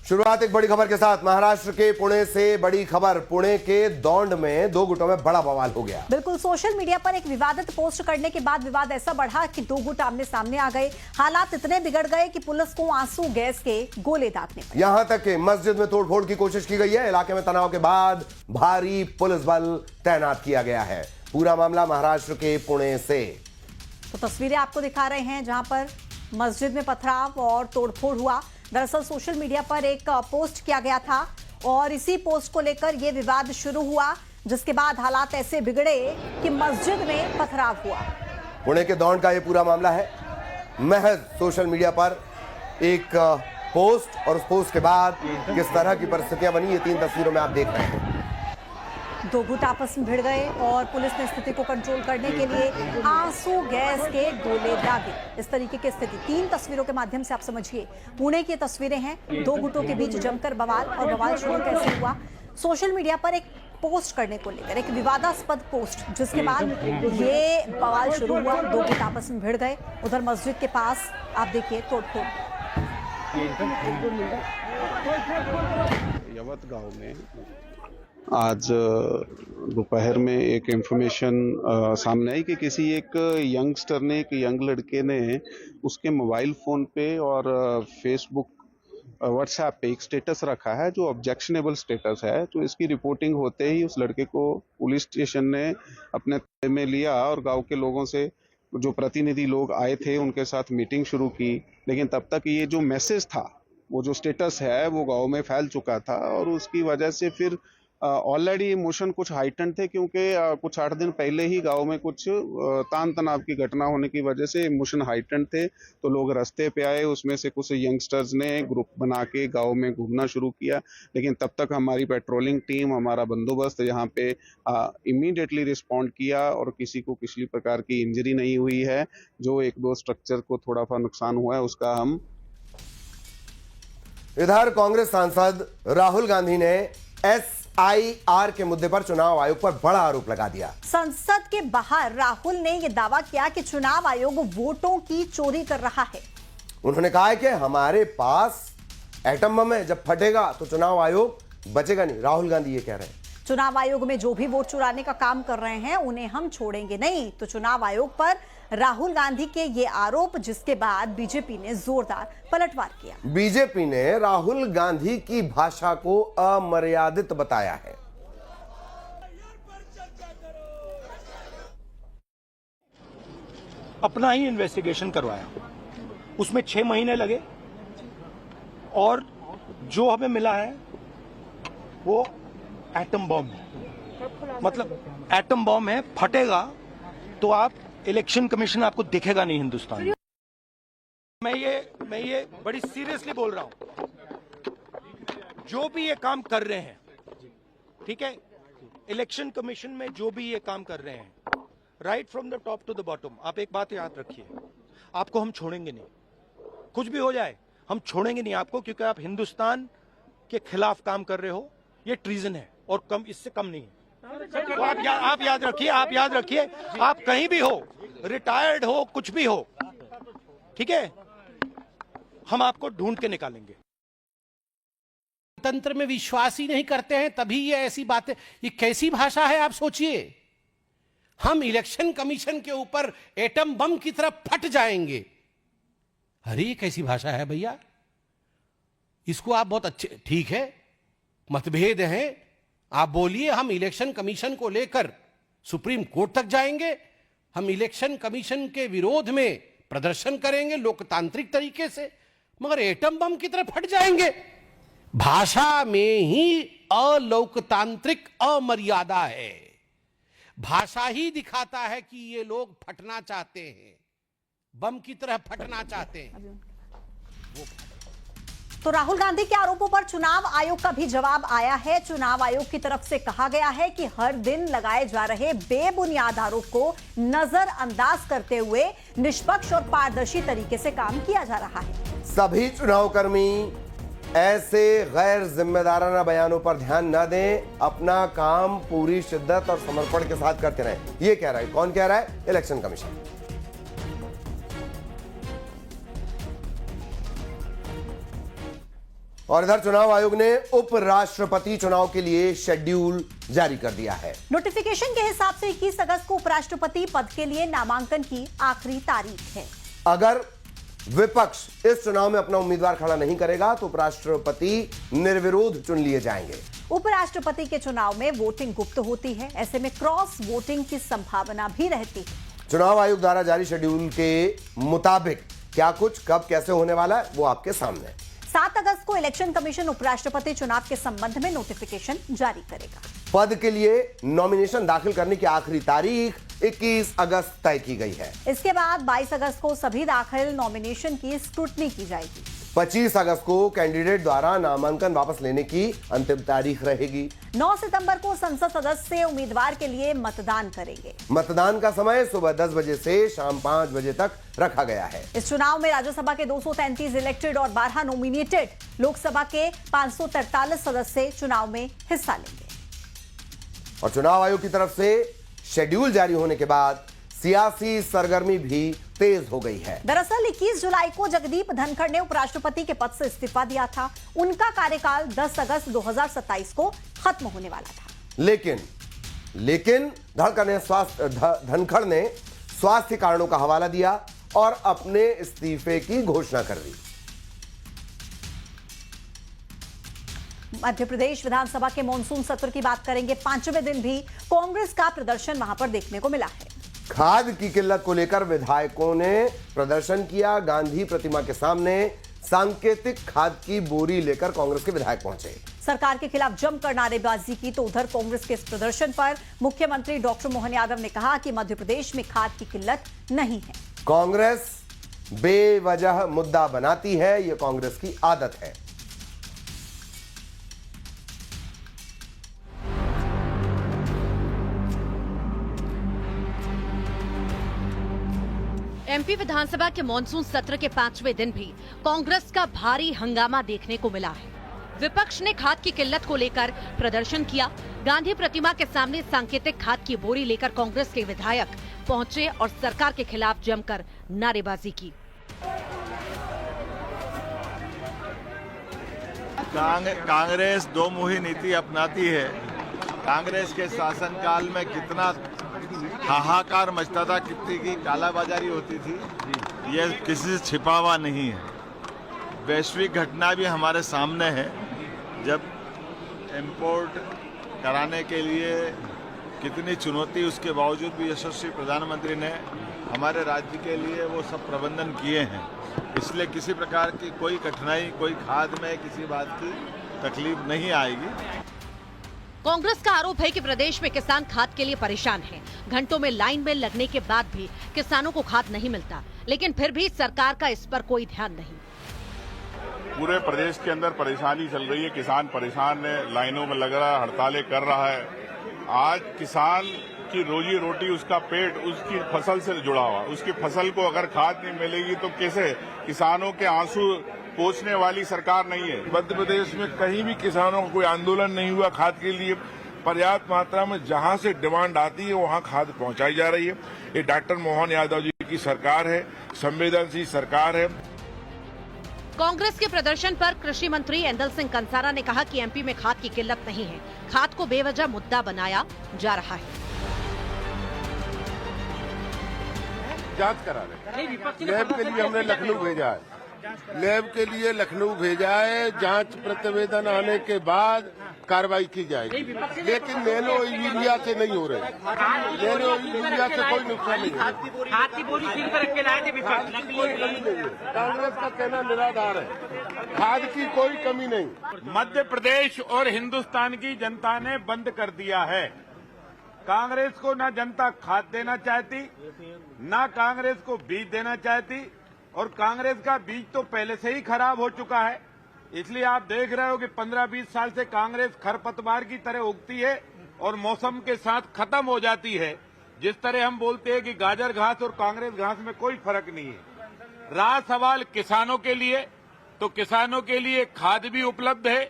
शुरुआत एक बड़ी खबर के साथ। महाराष्ट्र के पुणे से बड़ी खबर। पुणे के दौंड में दो गुटों में बड़ा बवाल हो गया। बिल्कुल, सोशल मीडिया पर एक विवादित पोस्ट करने के बाद विवाद ऐसा बढ़ा कि दो गुट आमने सामने आ गए। हालात इतने बिगड़ गए कि पुलिस को आंसू गैस के गोले दागने पड़े। यहां तक कि मस्जिद में तोड़फोड़ की कोशिश की गई है। इलाके में तनाव के बाद भारी पुलिस बल तैनात किया गया है। पूरा मामला महाराष्ट्र के पुणे से। तो तस्वीरें आपको दिखा रहे हैं जहां पर मस्जिद में पथराव और तोड़फोड़ हुआ। दरअसल सोशल मीडिया पर एक पोस्ट किया गया था और इसी पोस्ट को लेकर यह विवाद शुरू हुआ, जिसके बाद हालात ऐसे बिगड़े कि मस्जिद में पथराव हुआ। पुणे के दौंड का यह पूरा मामला है। महज सोशल मीडिया पर एक पोस्ट और उस पोस्ट के बाद किस तरह की परिस्थितियां बनी, ये 3 तस्वीरों में आप देख रहे हैं। दो गुट आपस में भिड़ गए और पुलिस ने स्थिति को कंट्रोल करने के लिए आंसू गैस के गोले दागे। इस तरीके की स्थिति 3 तस्वीरों के माध्यम से आप समझिए। पुणे की तस्वीरें हैं, दो गुटों के बीच जमकर बवाल। और बवाल शुरू कैसे हुआ? सोशल मीडिया पर एक पोस्ट करने को लेकर, एक विवादास्पद पोस्ट, जिसके बाद ये बवाल शुरू हुआ। दो गुट आपस में भिड़ गए। उधर मस्जिद के पास आप देखिए तोड़फोड़। यवत गांव में आज दोपहर में एक इंफॉर्मेशन सामने आई कि किसी एक यंगस्टर ने, एक यंग लड़के ने उसके मोबाइल फ़ोन पे और फेसबुक व्हाट्सएप पे एक स्टेटस रखा है जो ऑब्जेक्शनेबल स्टेटस है। तो इसकी रिपोर्टिंग होते ही उस लड़के को पुलिस स्टेशन ने अपने थाने में लिया और गांव के लोगों से, जो प्रतिनिधि लोग आए थे, उनके साथ मीटिंग शुरू की। लेकिन तब तक ये जो मैसेज था, वो जो स्टेटस है, वो गाँव में फैल चुका था और उसकी वजह से फिर ऑलरेडी इमोशन कुछ हाइटन थे, क्योंकि कुछ 8 दिन पहले ही गांव में कुछ तान तनाव की घटना होने की वजह से इमोशन हाइटन थे। तो लोग रास्ते पे आए, उसमें से कुछ यंगस्टर्स ने ग्रुप बना के गांव में घूमना शुरू किया। लेकिन तब तक हमारी पेट्रोलिंग टीम, हमारा बंदोबस्त यहाँ पे इमीडिएटली रिस्पॉन्ड किया और किसी को किसी प्रकार की इंजरी नहीं हुई है। जो 1-2 स्ट्रक्चर को थोड़ा सा नुकसान हुआ है उसका हम। इधर कांग्रेस सांसद राहुल गांधी ने SIR के मुद्दे पर चुनाव आयोग पर बड़ा आरोप लगा दिया। संसद के बाहर राहुल ने यह दावा किया कि चुनाव आयोग वोटों की चोरी कर रहा है। उन्होंने कहा है कि हमारे पास एटम बम है, जब फटेगा तो चुनाव आयोग बचेगा नहीं। राहुल गांधी ये कह रहे हैं। चुनाव आयोग में जो भी वोट चुराने का काम कर रहे हैं उन्हें हम छोड़ेंगे नहीं। तो चुनाव आयोग पर राहुल गांधी के ये आरोप, जिसके बाद बीजेपी ने जोरदार पलटवार किया। बीजेपी ने राहुल गांधी की भाषा को अमर्यादित बताया है। अपना ही इन्वेस्टिगेशन करवाया, उसमें 6 महीने लगे और जो हमें मिला है वो एटम बॉम्ब है। मतलब एटम बॉम्ब है, फटेगा तो आप इलेक्शन कमीशन आपको दिखेगा नहीं हिंदुस्तान में। मैं ये बड़ी सीरियसली बोल रहा हूं। जो भी ये काम कर रहे हैं, ठीक है, इलेक्शन कमीशन में जो भी ये काम कर रहे हैं, right from the top to the bottom, आप एक बात याद रखिए, आपको हम छोड़ेंगे नहीं। कुछ भी हो जाए हम छोड़ेंगे नहीं आपको, क्योंकि आप हिंदुस्तान के खिलाफ काम कर रहे हो। ये ट्रीजन है और कम, इससे कम नहीं है। तो आप याद रखिए, आप कहीं भी हो, रिटायर्ड हो, कुछ भी हो, ठीक है, हम आपको ढूंढ के निकालेंगे। तंत्र में विश्वास ही नहीं करते हैं, तभी ये ऐसी बातें, ये कैसी भाषा है आप सोचिए। हम इलेक्शन कमीशन के ऊपर एटम बम की तरफ फट जाएंगे। अरे ये कैसी भाषा है भैया? इसको आप बहुत अच्छे, ठीक है, मतभेद हैं, आप बोलिए। हम इलेक्शन कमीशन को लेकर सुप्रीम कोर्ट तक जाएंगे, हम इलेक्शन कमीशन के विरोध में प्रदर्शन करेंगे लोकतांत्रिक तरीके से, मगर एटम बम की तरफ फट जाएंगे। भाषा में ही अलोकतांत्रिक अमर्यादा है। भाषा ही दिखाता है कि ये लोग फटना चाहते हैं, बम की तरह फटना चाहते हैं। तो राहुल गांधी के आरोपों पर चुनाव आयोग का भी जवाब आया है। चुनाव आयोग की तरफ से कहा गया है कि हर दिन लगाए जा रहे बेबुनियाद आरोप को नजरअंदाज करते हुए निष्पक्ष और पारदर्शी तरीके से काम किया जा रहा है। सभी चुनाव कर्मी ऐसे गैर जिम्मेदाराना बयानों पर ध्यान न दें, अपना काम पूरी शिद्दत और समर्पण के साथ करते रहें। ये कह रहा है, कौन कह रहा है? Election commission. और इधर चुनाव आयोग ने उपराष्ट्रपति चुनाव के लिए शेड्यूल जारी कर दिया है। नोटिफिकेशन के हिसाब से 21 अगस्त को उपराष्ट्रपति पद के लिए नामांकन की आखिरी तारीख है। अगर विपक्ष इस चुनाव में अपना उम्मीदवार खड़ा नहीं करेगा तो उपराष्ट्रपति निर्विरोध चुन लिए जाएंगे। उपराष्ट्रपति के चुनाव में वोटिंग गुप्त होती है, ऐसे में क्रॉस वोटिंग की संभावना भी रहती है। चुनाव आयोग द्वारा जारी शेड्यूल के मुताबिक क्या कुछ कब कैसे होने वाला है वो आपके सामने है। 7 अगस्त को इलेक्शन कमीशन उपराष्ट्रपति चुनाव के संबंध में नोटिफिकेशन जारी करेगा। पद के लिए नॉमिनेशन दाखिल करने की आखिरी तारीख 21 अगस्त तय की गई है। इसके बाद 22 अगस्त को सभी दाखिल नॉमिनेशन की स्क्रूटनी की जाएगी। 25 अगस्त को कैंडिडेट द्वारा नामांकन वापस लेने की अंतिम तारीख रहेगी। 9 सितंबर को संसद सदस्य उम्मीदवार के लिए मतदान करेंगे। मतदान का समय सुबह 10 बजे से शाम 5 बजे तक रखा गया है। इस चुनाव में राज्यसभा के 233 इलेक्टेड और 12 नॉमिनेटेड, लोकसभा के 543 सदस्य चुनाव में हिस्सा लेंगे। और चुनाव आयोग की तरफ से शेड्यूल जारी होने के बाद सियासी सरगर्मी भी तेज हो गई है। दरअसल 21 जुलाई को जगदीप धनखड़ ने उपराष्ट्रपति के पद से इस्तीफा दिया था। उनका कार्यकाल 10 अगस्त 2027 को खत्म होने वाला था। लेकिन धनखड़ ने स्वास्थ्य कारणों का हवाला दिया और अपने इस्तीफे की घोषणा कर दी। मध्य प्रदेश विधानसभा के मॉनसून सत्र की बात करेंगे। 5वें दिन भी कांग्रेस का प्रदर्शन वहां पर देखने को मिला है। खाद की किल्लत को लेकर विधायकों ने प्रदर्शन किया। गांधी प्रतिमा के सामने सांकेतिक खाद की बोरी लेकर कांग्रेस के विधायक पहुंचे। सरकार के खिलाफ जमकर नारेबाजी की तो उधर कांग्रेस के इस प्रदर्शन पर मुख्यमंत्री डॉक्टर मोहन यादव ने कहा कि मध्य प्रदेश में खाद की किल्लत नहीं है। कांग्रेस बेवजह मुद्दा बनाती है, यह कांग्रेस की आदत है। एमपी विधानसभा के मॉनसून सत्र के 5वें दिन भी कांग्रेस का भारी हंगामा देखने को मिला है। विपक्ष ने खाद की किल्लत को लेकर प्रदर्शन किया। गांधी प्रतिमा के सामने सांकेतिक खाद की बोरी लेकर कांग्रेस के विधायक पहुंचे और सरकार के खिलाफ जमकर नारेबाजी की। कांग्रेस दो मुही नीति अपनाती है। कांग्रेस के शासनकाल में कितना हाहाकार मचता था, कितनी की कालाबाजारी होती थी, ये किसी से छिपा हुआ नहीं है। वैश्विक घटना भी हमारे सामने है। जब इंपोर्ट कराने के लिए कितनी चुनौती, उसके बावजूद भी यशस्वी प्रधानमंत्री ने हमारे राज्य के लिए वो सब प्रबंधन किए हैं। इसलिए किसी प्रकार की कोई कठिनाई, कोई खाद में किसी बात की तकलीफ नहीं आएगी। कांग्रेस का आरोप है कि प्रदेश में किसान खाद के लिए परेशान हैं। घंटों में लाइन में लगने के बाद भी किसानों को खाद नहीं मिलता, लेकिन फिर भी सरकार का इस पर कोई ध्यान नहीं। पूरे प्रदेश के अंदर परेशानी चल रही है। किसान परेशान है, लाइनों में लग रहा है, हड़तालें कर रहा है। आज किसान की रोजी रोटी, उसका पेट उसकी फसल से जुड़ा हुआ। उसकी फसल को अगर खाद नहीं मिलेगी तो कैसे? किसानों के आंसू पोंछने वाली सरकार नहीं है। मध्य प्रदेश में कहीं भी किसानों का कोई आंदोलन नहीं हुआ खाद के लिए। पर्याप्त मात्रा में जहां से डिमांड आती है वहां खाद पहुंचाई जा रही है। ये डॉक्टर मोहन यादव जी की सरकार है, संवेदनशील सरकार है। कांग्रेस के प्रदर्शन पर कृषि मंत्री एंदल सिंह कंसारा ने कहा कि एमपी में खाद की किल्लत नहीं है, खाद को बेवजह मुद्दा बनाया जा रहा है। जांच करा रहे, लैब के लिए हमने लखनऊ भेजा है। लैब के लिए लखनऊ भेजा है। जांच प्रतिवेदन आने के बाद कार्रवाई की जाएगी। लेकिन नैनो यूरिया से नहीं हो रहे। नैनो यूरिया से कोई नुकसान नहीं है। कांग्रेस का कहना निराधार है। खाद की कोई कमी नहीं। मध्य प्रदेश और हिंदुस्तान की जनता ने बंद कर दिया है। कांग्रेस को ना जनता खाद देना चाहती, ना कांग्रेस को बीज देना चाहती, और कांग्रेस का बीज तो पहले से ही खराब हो चुका है। इसलिए आप देख रहे हो कि 15-20 साल से कांग्रेस खरपतवार की तरह उगती है और मौसम के साथ खत्म हो जाती है। जिस तरह हम बोलते हैं कि गाजर घास और कांग्रेस घास में कोई फर्क नहीं है। रहा सवाल किसानों के लिए, तो किसानों के लिए खाद भी उपलब्ध है,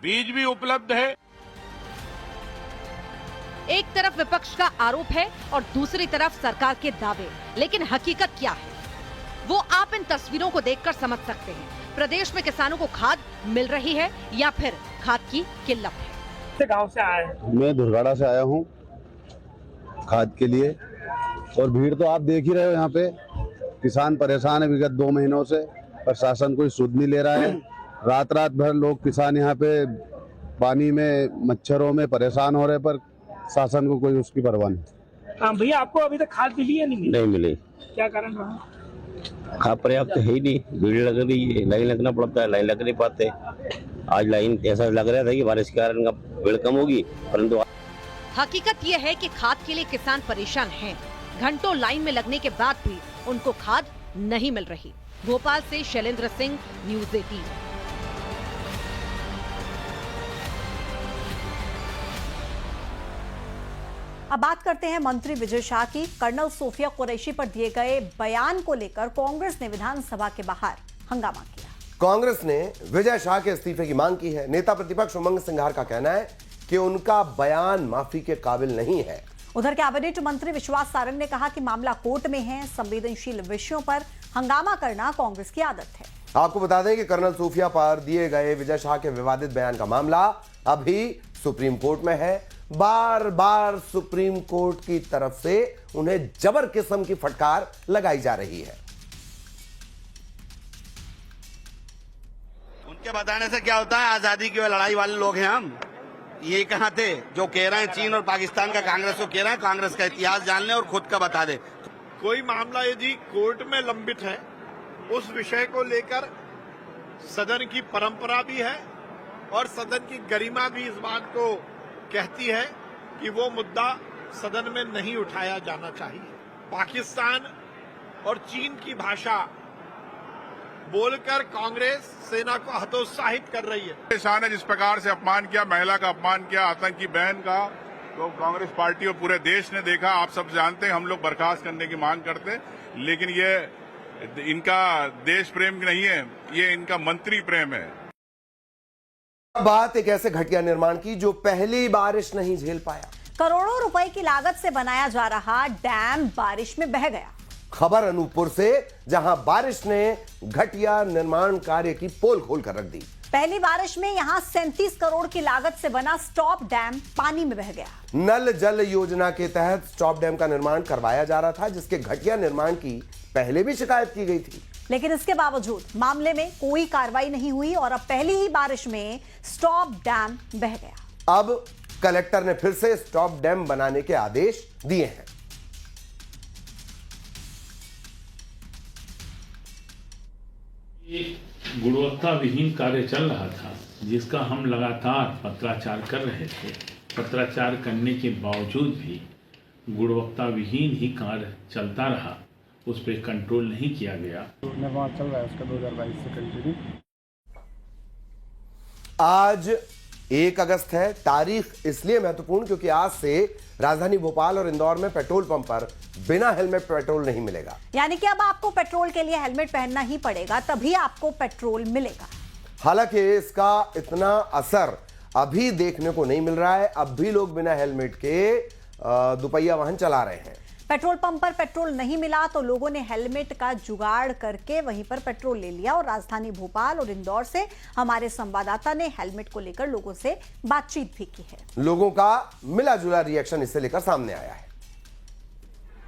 बीज भी उपलब्ध है। एक तरफ विपक्ष का आरोप है और दूसरी तरफ सरकार के दावे, लेकिन हकीकत क्या है वो आप इन तस्वीरों को देखकर समझ सकते हैं। प्रदेश में किसानों को खाद मिल रही है या फिर खाद की किल्लत है। गांव से आए मैं दुर्गाड़ा से आया हूँ खाद के लिए, और भीड़ तो आप देख ही रहे हो। यहाँ पे किसान परेशान है विगत 2 महीनों से, प्रशासन कोई सुध नहीं ले रहा है। रात रात भर लोग किसान यहाँ पे पानी में मच्छरों में परेशान हो रहे, पर शासन को कोई उसकी परवाह नहीं। भैया आपको अभी तक खाद मिली या नहीं मिली? नहीं मिली। क्या कारण रहा? खाद पर्याप्त है ही नहीं, भीड़ लग रही है, लाइन लगना पड़ता है, लाइन लग नहीं पाते। आज लाइन ऐसा लग रहा था कि बारिश के कारण भीड़ कम होगी, परंतु हकीकत यह है कि खाद के लिए किसान परेशान हैं। घंटों लाइन में लगने के बाद भी उनको खाद नहीं मिल रही। भोपाल से शैलेंद्र सिंह, न्यूज़ 18। अब बात करते हैं मंत्री विजय शाह की। कर्नल सोफिया कुरैशी पर दिए गए बयान को लेकर कांग्रेस ने विधानसभा के बाहर हंगामा किया। कांग्रेस ने विजय शाह के इस्तीफे की मांग की है। नेता प्रतिपक्ष उमंग सिंघार का कहना है कि उनका बयान माफी के काबिल नहीं है। उधर कैबिनेट मंत्री विश्वास सारंग ने कहा कि मामला कोर्ट में है, संवेदनशील विषयों पर हंगामा करना कांग्रेस की आदत है। आपको बता दें कि कर्नल सोफिया पर दिए गए विजय शाह के विवादित बयान का मामला अभी सुप्रीम कोर्ट में है। बार बार सुप्रीम कोर्ट की तरफ से उन्हें जबर किस्म की फटकार लगाई जा रही है। उनके बताने से क्या होता है? आजादी की लड़ाई वाले लोग हैं हम। ये कहां थे जो कह रहे हैं चीन और पाकिस्तान का कांग्रेस को कह रहे हैं कांग्रेस का इतिहास जान ले और खुद का बता दे। कोई मामला यदि कोर्ट में लंबित है, उस विषय को लेकर सदन की परंपरा भी है और सदन की गरिमा भी इस बात को कहती है कि वो मुद्दा सदन में नहीं उठाया जाना चाहिए। पाकिस्तान और चीन की भाषा बोलकर कांग्रेस सेना को हतोत्साहित कर रही है। शाह ने जिस प्रकार से अपमान किया, महिला का अपमान किया, आतंकी बहन का, तो कांग्रेस पार्टी और पूरे देश ने देखा। आप सब जानते हैं हम लोग बर्खास्त करने की मांग करते हैं, लेकिन ये इनका देश प्रेम नहीं है, ये इनका मंत्री प्रेम है। बात एक ऐसे घटिया निर्माण की जो पहली बारिश नहीं झेल पाया। करोड़ों रुपए की लागत से बनाया जा रहा डैम बारिश में बह गया। खबर अनूपपुर से, जहां बारिश ने घटिया निर्माण कार्य की पोल खोल कर रख दी। पहली बारिश में यहां 37 करोड़ की लागत से बना स्टॉप डैम पानी में बह गया। नल जल योजना के तहत स्टॉप डैम का निर्माण करवाया जा रहा था, जिसके घटिया निर्माण की पहले भी शिकायत की गई थी, लेकिन इसके बावजूद मामले में कोई कार्रवाई नहीं हुई और अब पहली ही बारिश में स्टॉप डैम बह गया। अब कलेक्टर ने फिर से स्टॉप डैम बनाने के आदेश दिए हैं। एक गुणवत्ता विहीन कार्य चल रहा था, जिसका हम लगातार पत्राचार कर रहे थे। पत्राचार करने के बावजूद भी गुणवत्ता विहीन ही कार्य चलता रहा, उस पर कंट्रोल नहीं किया गया। निर्माण चल रहा है उसका 2022 से कंटिन्यू। आज 1 अगस्त है। तारीख इसलिए महत्वपूर्ण क्योंकि आज से राजधानी भोपाल और इंदौर में पेट्रोल पंप पर बिना हेलमेट पेट्रोल नहीं मिलेगा। यानी कि अब आपको पेट्रोल के लिए हेलमेट पहनना ही पड़ेगा, तभी आपको पेट्रोल मिलेगा। हालांकि इसका इतना असर अभी देखने को नहीं मिल रहा है। अब भी लोग बिना हेलमेट के दुपहिया वाहन चला रहे हैं। पेट्रोल पंप पर पेट्रोल नहीं मिला तो लोगों ने हेलमेट का जुगाड़ करके वहीं पर पेट्रोल ले लिया। और राजधानी भोपाल और इंदौर से हमारे संवाददाता ने हेलमेट को लेकर लोगों से बातचीत भी की है। लोगों का मिला जुला रिएक्शन इससे लेकर सामने आया है।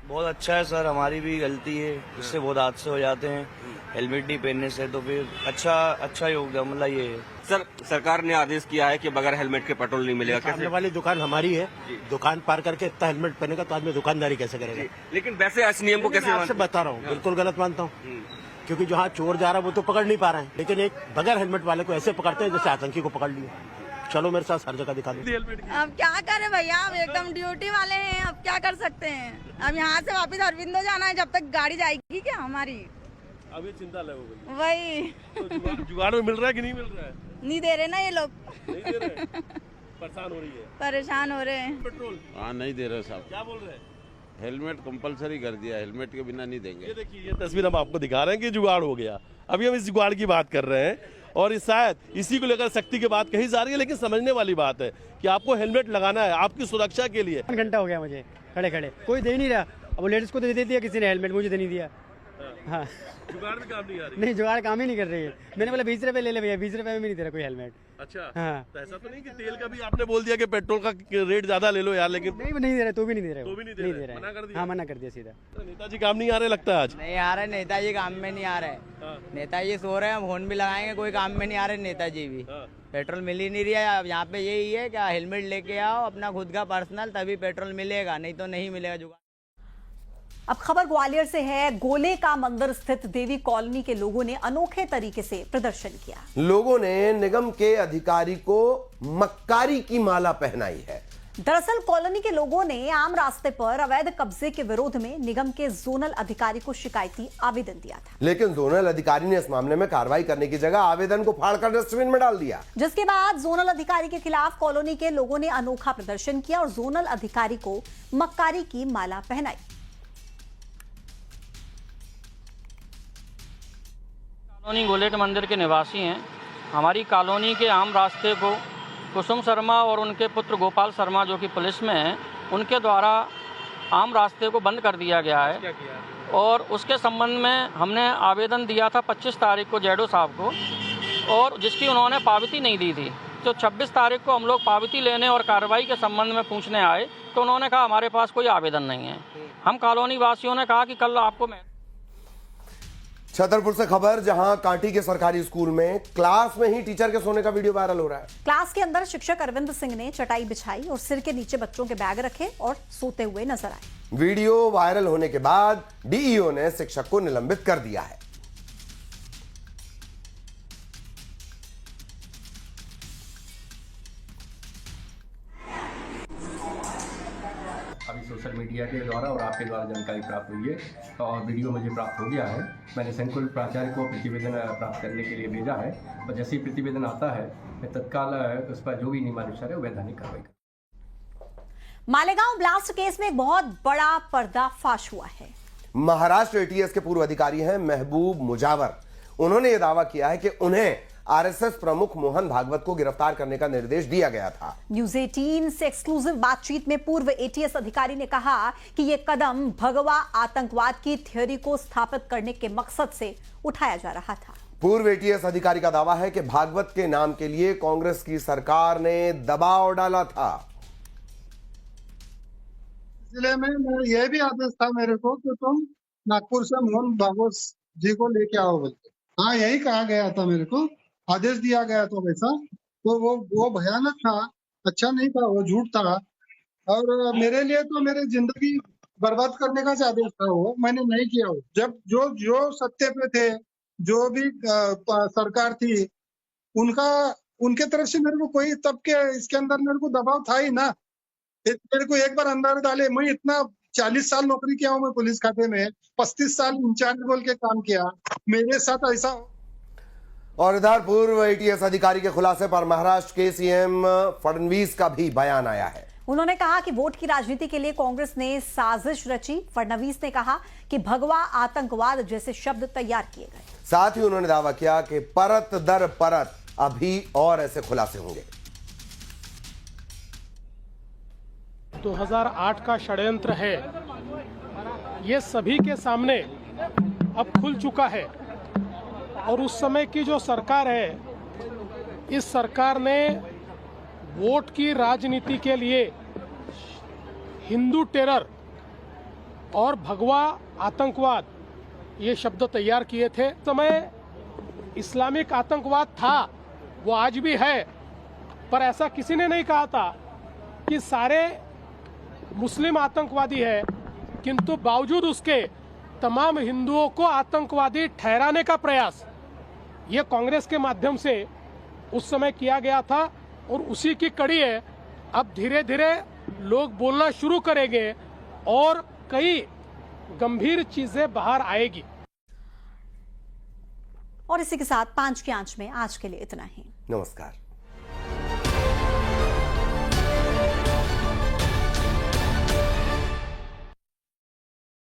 बहुत अच्छा है सर, हमारी भी गलती है, इससे बहुत हादसे हो जाते हैं हेलमेट नहीं पहनने से। तो फिर अच्छा योगदान मतलब ये है। सर, सरकार ने आदेश किया है कि बगैर हेलमेट के पेट्रोल नहीं मिलेगा। सामने वाली दुकान हमारी है, दुकान पार करके इतना हेलमेट पहनेगा तो आदमी दुकानदारी कैसे करेगा? लेकिन वैसे इस नियम को कैसे? आपसे बता रहा हूँ, बिल्कुल गलत मानता हूँ, क्योंकि जहाँ चोर जा रहा है वो तो पकड़ नहीं पा रहे हैं, लेकिन एक बगैर हेलमेट वाले को ऐसे पकड़ते हैं जैसे आतंकी को पकड़ लिया। चलो मेरे साथ हर जगह दिखा दो। अब क्या करें भैया, अब एकदम ड्यूटी वाले हैं, अब क्या कर सकते हैं। अब यहाँ से वापस अरविंदो जाना है, जब तक गाड़ी जाएगी क्या हमारी, अभी चिंता लगोगी। वही तो जुगाड़ में मिल रहा है कि नहीं मिल रहा है? नहीं दे रहे ना ये लोग, नहीं दे रहे। परेशान हो रही है, परेशान हो रहे हैं। पेट्रोल हाँ नहीं दे रहे साहब। क्या बोल रहे हैं? हेलमेट कंपलसरी कर दिया, हेलमेट के बिना नहीं देंगे। ये देखिए, ये तस्वीर हम आपको दिखा रहे हैं कि जुगाड़ हो गया। अभी हम इस जुगाड़ की बात कर रहे हैं और शायद इसी को लेकर सख्ती की बात कही जा रही है, लेकिन समझने वाली बात है कि आपको हेलमेट लगाना है आपकी सुरक्षा के लिए। 1 घंटा हो गया मुझे खड़े खड़े, कोई दे नहीं रहा। अब लेडीज को दे दिया किसी ने हेलमेट, मुझे दे नहीं दिया। हाँ जुगाड़ में काम नहीं आ रही? नहीं, जुगाड़ काम ही नहीं कर रही है। मैंने बोला 20 रुपए ले ले भैया, 20 रुपए में भी नहीं दे रहा कोई हेलमेट। अच्छा, हाँ। तो ऐसा तो नहीं कि तेल का भी आपने बोल दिया कि पेट्रोल का रेट ज्यादा ले लो यार, लेकिन नहीं दे रहे, तो भी नहीं दे रहे, तो भी नहीं दे रहे, मना कर दिया? हाँ, मना कर दिया सीधा। नेताजी काम नहीं आ रहे लगता है आज? नहीं आ रहे नेताजी, काम में नहीं आ रहे। नेताजी सो रहे हैं, फोन भी लगाएंगे, कोई काम में नहीं आ रहे नेताजी भी। पेट्रोल मिल ही नहीं रहा है। अब यहाँ पे यही है क्या, हेलमेट लेके आओ अपना खुद का पर्सनल, तभी पेट्रोल मिलेगा, नहीं तो नहीं मिलेगा जुगाड़। अब खबर ग्वालियर से है। गोले का मंदिर स्थित देवी कॉलोनी के लोगों ने अनोखे तरीके से प्रदर्शन किया। लोगों ने निगम के अधिकारी को मक्कारी की माला पहनाई है। दरअसल कॉलोनी के लोगों ने आम रास्ते पर अवैध कब्जे के विरोध में निगम के जोनल अधिकारी को शिकायती आवेदन दिया था, लेकिन जोनल अधिकारी ने इस मामले में कार्रवाई करने की जगह आवेदन को फाड़कर डस्टबिन में डाल दिया। जिसके बाद जोनल अधिकारी के खिलाफ कॉलोनी के लोगों ने अनोखा प्रदर्शन किया और जोनल अधिकारी को मक्कारी की माला पहनाई। कॉलोनी गोलेट मंदिर के निवासी हैं। हमारी कॉलोनी के आम रास्ते को कुसुम शर्मा और उनके पुत्र गोपाल शर्मा जो कि पुलिस में हैं, उनके द्वारा आम रास्ते को बंद कर दिया गया है। और उसके संबंध में हमने आवेदन दिया था 25 तारीख को जैडो साहब को, और जिसकी उन्होंने पावती नहीं दी थी। तो 26 तारीख को हम लोग पावती लेने और कार्रवाई के संबंध में पूछने आए तो उन्होंने कहा हमारे पास कोई आवेदन नहीं है। हम कॉलोनी वासियों ने कहा कि कल आपको मैं। छतरपुर से खबर, जहां कांटी के सरकारी स्कूल में क्लास में ही टीचर के सोने का वीडियो वायरल हो रहा है। क्लास के अंदर शिक्षक अरविंद सिंह ने चटाई बिछाई और सिर के नीचे बच्चों के बैग रखे और सोते हुए नजर आए। वीडियो वायरल होने के बाद डीईओ ने शिक्षक को निलंबित कर दिया है। अभी सोशल मीडिया के द्वारा और आपके द्वारा जानकारी प्राप्त हुई है और वीडियो मुझे प्राप्त हो गया है। मैंने संकुल प्राचार्य को प्रतिवेदन प्राप्त करने के लिए भेजा है और जैसे ही प्रतिवेदन आता है मैं तत्काल उस पर जो भी नियमानुसार है वैधानिक कार्रवाई करूँगा। मालेगांव ब्लास्ट केस में एक बहुत बड़ा पर्दाफाश हुआ है। महाराष्ट्र एटीएस के पूर्व अधिकारी हैं महबूब मुजावर। उन्होंने यह दावा किया है कि उन्हें आरएसएस प्रमुख मोहन भागवत को गिरफ्तार करने का निर्देश दिया गया था। न्यूज 18 से एक्सक्लूसिव बातचीत में पूर्व एटीएस अधिकारी ने कहा कि यह कदम भगवा आतंकवाद की थ्योरी को स्थापित करने के मकसद से उठाया जा रहा था। पूर्व एटीएस अधिकारी का दावा है कि भागवत के नाम के लिए कांग्रेस की सरकार ने दबाव डाला था। जिले में यह भी आदेश था मेरे को कि तुम नागपुर से मोहन भागवत जी को लेके आओ बोलते। हाँ, यही कहा गया था, मेरे को आदेश दिया गया था वैसा। तो वो भयानक था, अच्छा नहीं था, वो झूठ था। और मेरे लिए तो मेरी जिंदगी बर्बाद करने का आदेश था, वो मैंने नहीं किया। वो जब जो सत्ते पे थे, जो भी सरकार थी, उनके तरफ से मेरे को कोई तब के इसके अंदर मेरे को दबाव था ही ना। मेरे को एक बार अंदर डाले, मैं इतना 40 साल नौकरी किया हूँ मैं पुलिस खाते में, 35 साल इंचार्ज बोल के काम किया, मेरे साथ ऐसा। और इधर पूर्व एटीएस अधिकारी के खुलासे पर महाराष्ट्र के सीएम फडणवीस का भी बयान आया है। उन्होंने कहा कि वोट की राजनीति के लिए कांग्रेस ने साजिश रची। फडणवीस ने कहा कि भगवा आतंकवाद जैसे शब्द तैयार किए गए। साथ ही उन्होंने दावा किया कि परत दर परत अभी और ऐसे खुलासे होंगे। 2008 का षड्यंत्र है, ये सभी के सामने अब खुल चुका है। और उस समय की जो सरकार है, इस सरकार ने वोट की राजनीति के लिए हिंदू टेरर और भगवा आतंकवाद ये शब्द तैयार किए थे। समय इस्लामिक आतंकवाद था, वो आज भी है, पर ऐसा किसी ने नहीं कहा था कि सारे मुस्लिम आतंकवादी है, किंतु बावजूद उसके तमाम हिंदुओं को आतंकवादी ठहराने का प्रयास ये कांग्रेस के माध्यम से उस समय किया गया था। और उसी की कड़ी है, अब धीरे धीरे लोग बोलना शुरू करेंगे और कई गंभीर चीजें बाहर आएगी। और इसी के साथ 5 की आंच में आज के लिए इतना ही। नमस्कार।